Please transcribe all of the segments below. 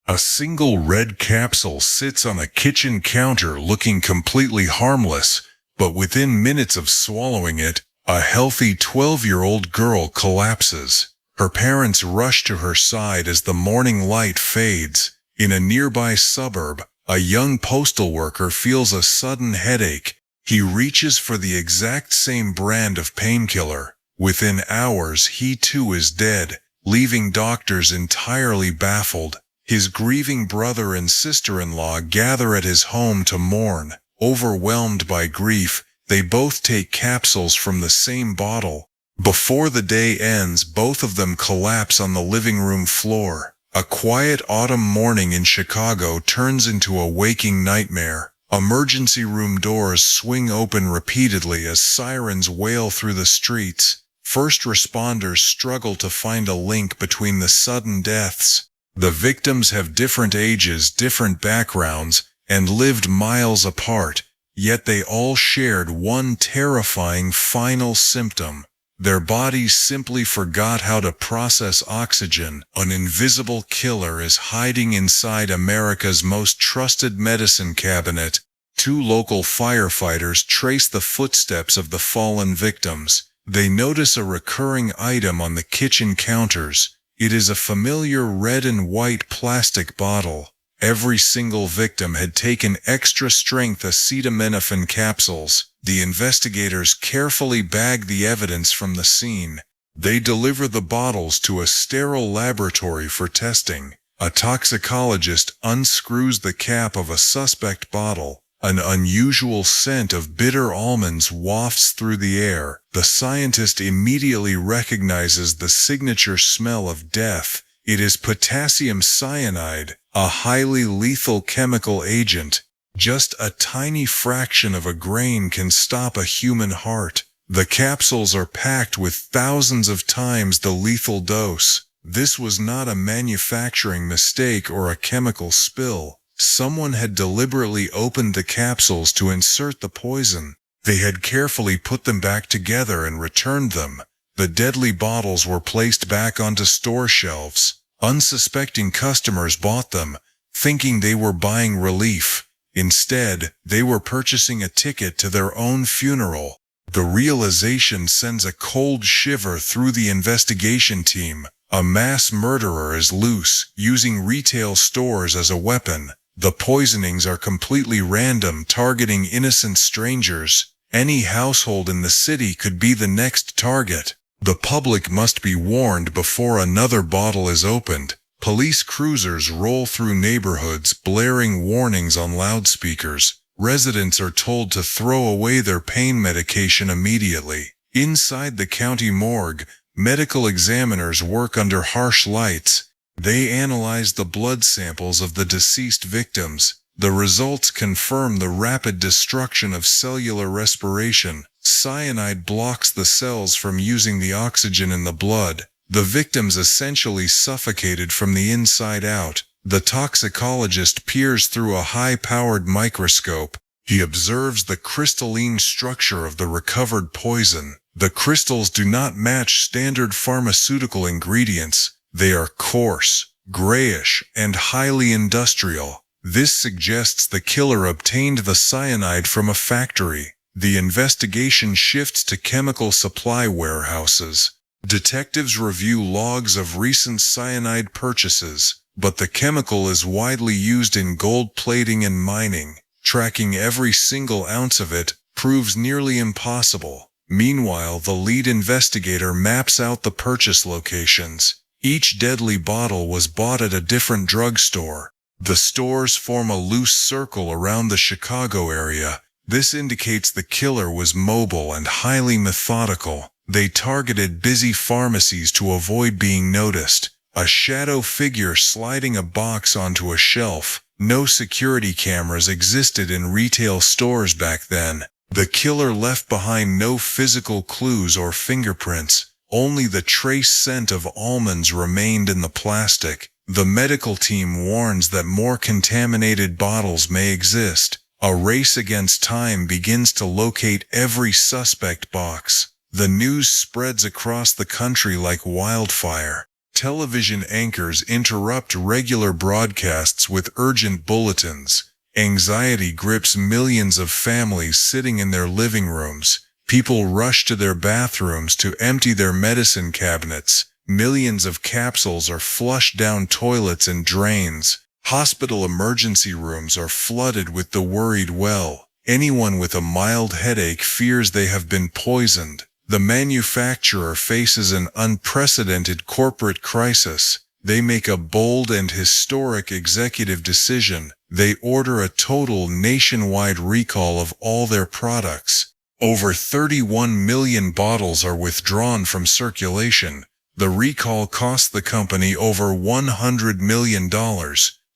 A single red capsule sits on a kitchen counter looking completely harmless, but within minutes of swallowing it, a healthy 12-year-old girl collapses. Her parents rush to her side as the morning light fades. In a nearby suburb, a young postal worker feels a sudden headache. He reaches for the exact same brand of painkiller. Within hours, he too is dead, leaving doctors entirely baffled. His grieving brother and sister-in-law gather at his home to mourn. Overwhelmed by grief, they both take capsules from the same bottle. Before the day ends, both of them collapse on the living room floor. A quiet autumn morning in Chicago turns into a waking nightmare. Emergency room doors swing open repeatedly as sirens wail through the streets. First responders struggle to find a link between the sudden deaths. The victims have different ages, different backgrounds, and lived miles apart, yet they all shared one terrifying final symptom. Their bodies simply forgot how to process oxygen. An invisible killer is hiding inside America's most trusted medicine cabinet. Two local firefighters trace the footsteps of the fallen victims. They notice a recurring item on the kitchen counters. It is a familiar red and white plastic bottle. Every single victim had taken extra-strength acetaminophen capsules. The investigators carefully bag the evidence from the scene. They deliver the bottles to a sterile laboratory for testing. A toxicologist unscrews the cap of a suspect bottle. An unusual scent of bitter almonds wafts through the air. The scientist immediately recognizes the signature smell of death. It is potassium cyanide, a highly lethal chemical agent. Just a tiny fraction of a grain can stop a human heart. The capsules are packed with thousands of times the lethal dose. This was not a manufacturing mistake or a chemical spill. Someone had deliberately opened the capsules to insert the poison. They had carefully put them back together and returned them. The deadly bottles were placed back onto store shelves. Unsuspecting customers bought them, thinking they were buying relief. Instead, they were purchasing a ticket to their own funeral. The realization sends a cold shiver through the investigation team. A mass murderer is loose, using retail stores as a weapon. The poisonings are completely random, targeting innocent strangers. Any household in the city could be the next target. The public must be warned before another bottle is opened. Police cruisers roll through neighborhoods, blaring warnings on loudspeakers. Residents are told to throw away their pain medication immediately. Inside the county morgue, medical examiners work under harsh lights. They analyze the blood samples of the deceased victims. The results confirm the rapid destruction of cellular respiration. Cyanide blocks the cells from using the oxygen in the blood. The victims essentially suffocated from the inside out. The toxicologist peers through a high-powered microscope. He observes the crystalline structure of the recovered poison. The crystals do not match standard pharmaceutical ingredients. They are coarse, grayish, and highly industrial. This suggests the killer obtained the cyanide from a factory. The investigation shifts to chemical supply warehouses. Detectives review logs of recent cyanide purchases, but the chemical is widely used in gold plating and mining. Tracking every single ounce of it proves nearly impossible. Meanwhile, the lead investigator maps out the purchase locations. Each deadly bottle was bought at a different drugstore. The stores form a loose circle around the Chicago area. This indicates the killer was mobile and highly methodical. They targeted busy pharmacies to avoid being noticed. A shadow figure sliding a box onto a shelf. No security cameras existed in retail stores back then. The killer left behind no physical clues or fingerprints. Only the trace scent of almonds remained in the plastic. The medical team warns that more contaminated bottles may exist. A race against time begins to locate every suspect box. The news spreads across the country like wildfire. Television anchors interrupt regular broadcasts with urgent bulletins. Anxiety grips millions of families sitting in their living rooms. People rush to their bathrooms to empty their medicine cabinets. Millions of capsules are flushed down toilets and drains. Hospital emergency rooms are flooded with the worried well. Anyone with a mild headache fears they have been poisoned. The manufacturer faces an unprecedented corporate crisis. They make a bold and historic executive decision. They order a total nationwide recall of all their products. Over 31 million bottles are withdrawn from circulation. The recall cost the company over $100 million.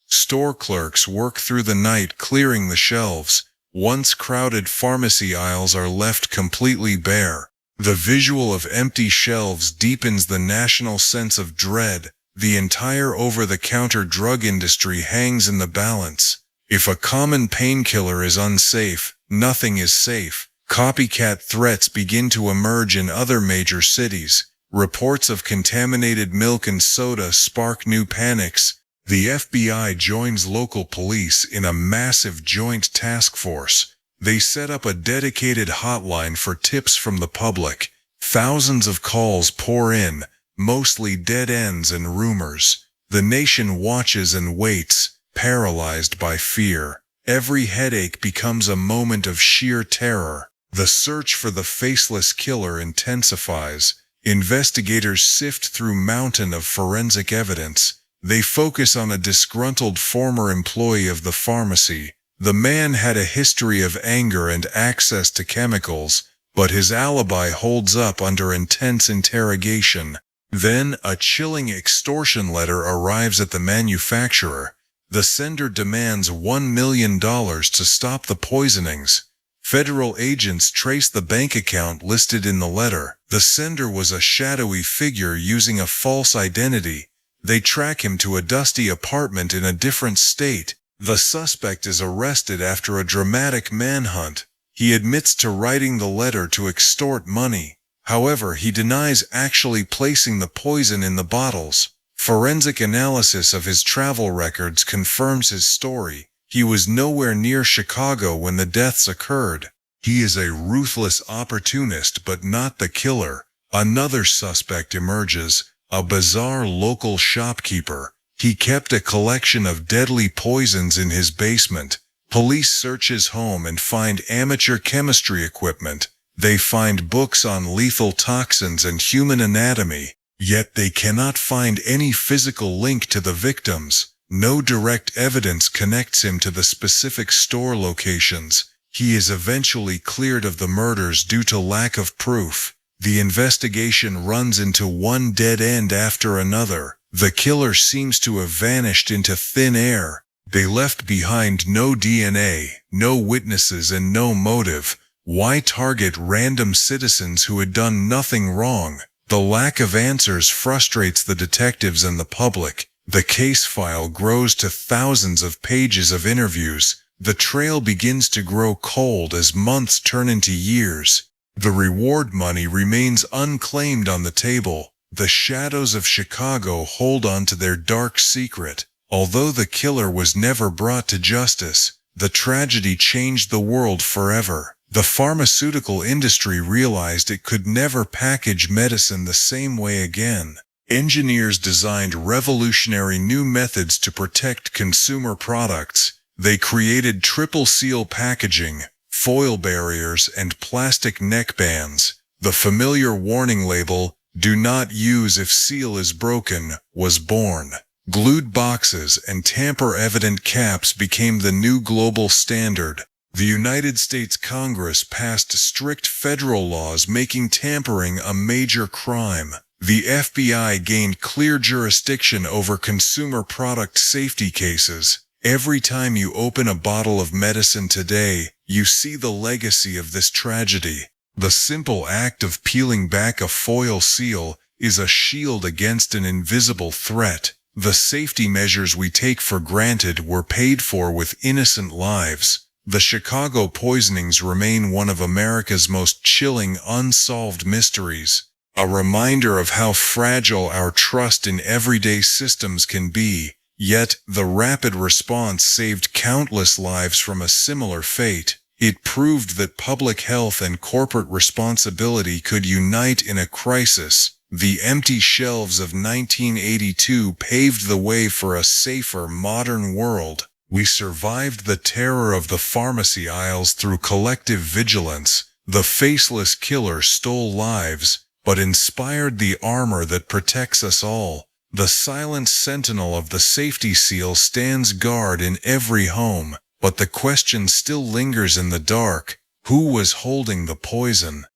Store clerks work through the night clearing the shelves. Once crowded pharmacy aisles are left completely bare. The visual of empty shelves deepens the national sense of dread. The entire over-the-counter drug industry hangs in the balance. If a common painkiller is unsafe, nothing is safe. Copycat threats begin to emerge in other major cities. Reports of contaminated milk and soda spark new panics. The FBI joins local police in a massive joint task force. They set up a dedicated hotline for tips from the public. Thousands of calls pour in, mostly dead ends and rumors. The nation watches and waits, paralyzed by fear. Every headache becomes a moment of sheer terror. The search for the faceless killer intensifies. Investigators sift through a mountain of forensic evidence. They focus on a disgruntled former employee of the pharmacy. The man had a history of anger and access to chemicals, but his alibi holds up under intense interrogation. Then, a chilling extortion letter arrives at the manufacturer. The sender demands $1 million to stop the poisonings. Federal agents trace the bank account listed in the letter. The sender was a shadowy figure using a false identity. They track him to a dusty apartment in a different state. The suspect is arrested after a dramatic manhunt. He admits to writing the letter to extort money. However, he denies actually placing the poison in the bottles. Forensic analysis of his travel records confirms his story. He was nowhere near Chicago when the deaths occurred. He is a ruthless opportunist but not the killer. Another suspect emerges, a bizarre local shopkeeper. He kept a collection of deadly poisons in his basement. Police search his home and find amateur chemistry equipment. They find books on lethal toxins and human anatomy. Yet they cannot find any physical link to the victims. No direct evidence connects him to the specific store locations. He is eventually cleared of the murders due to lack of proof. The investigation runs into one dead end after another. The killer seems to have vanished into thin air. They left behind no DNA, no witnesses, and no motive. Why target random citizens who had done nothing wrong? The lack of answers frustrates the detectives and the public. The case file grows to thousands of pages of interviews. The trail begins to grow cold as months turn into years. The reward money remains unclaimed on the table. The shadows of Chicago hold on to their dark secret. Although the killer was never brought to justice, the tragedy changed the world forever. The pharmaceutical industry realized it could never package medicine the same way again. Engineers designed revolutionary new methods to protect consumer products. They created triple seal packaging, foil barriers, and plastic neckbands. The familiar warning label, "Do not use if seal is broken," was born. Glued boxes and tamper-evident caps became the new global standard. The United States Congress passed strict federal laws making tampering a major crime. The FBI gained clear jurisdiction over consumer product safety cases. Every time you open a bottle of medicine today, you see the legacy of this tragedy. The simple act of peeling back a foil seal is a shield against an invisible threat. The safety measures we take for granted were paid for with innocent lives. The Chicago poisonings remain one of America's most chilling unsolved mysteries. A reminder of how fragile our trust in everyday systems can be, yet the rapid response saved countless lives from a similar fate. It proved that public health and corporate responsibility could unite in a crisis. The empty shelves of 1982 paved the way for a safer, modern world. We survived the terror of the pharmacy aisles through collective vigilance. The faceless killer stole lives, but inspired the armor that protects us all. The silent sentinel of the safety seal stands guard in every home, but the question still lingers in the dark: who was holding the poison?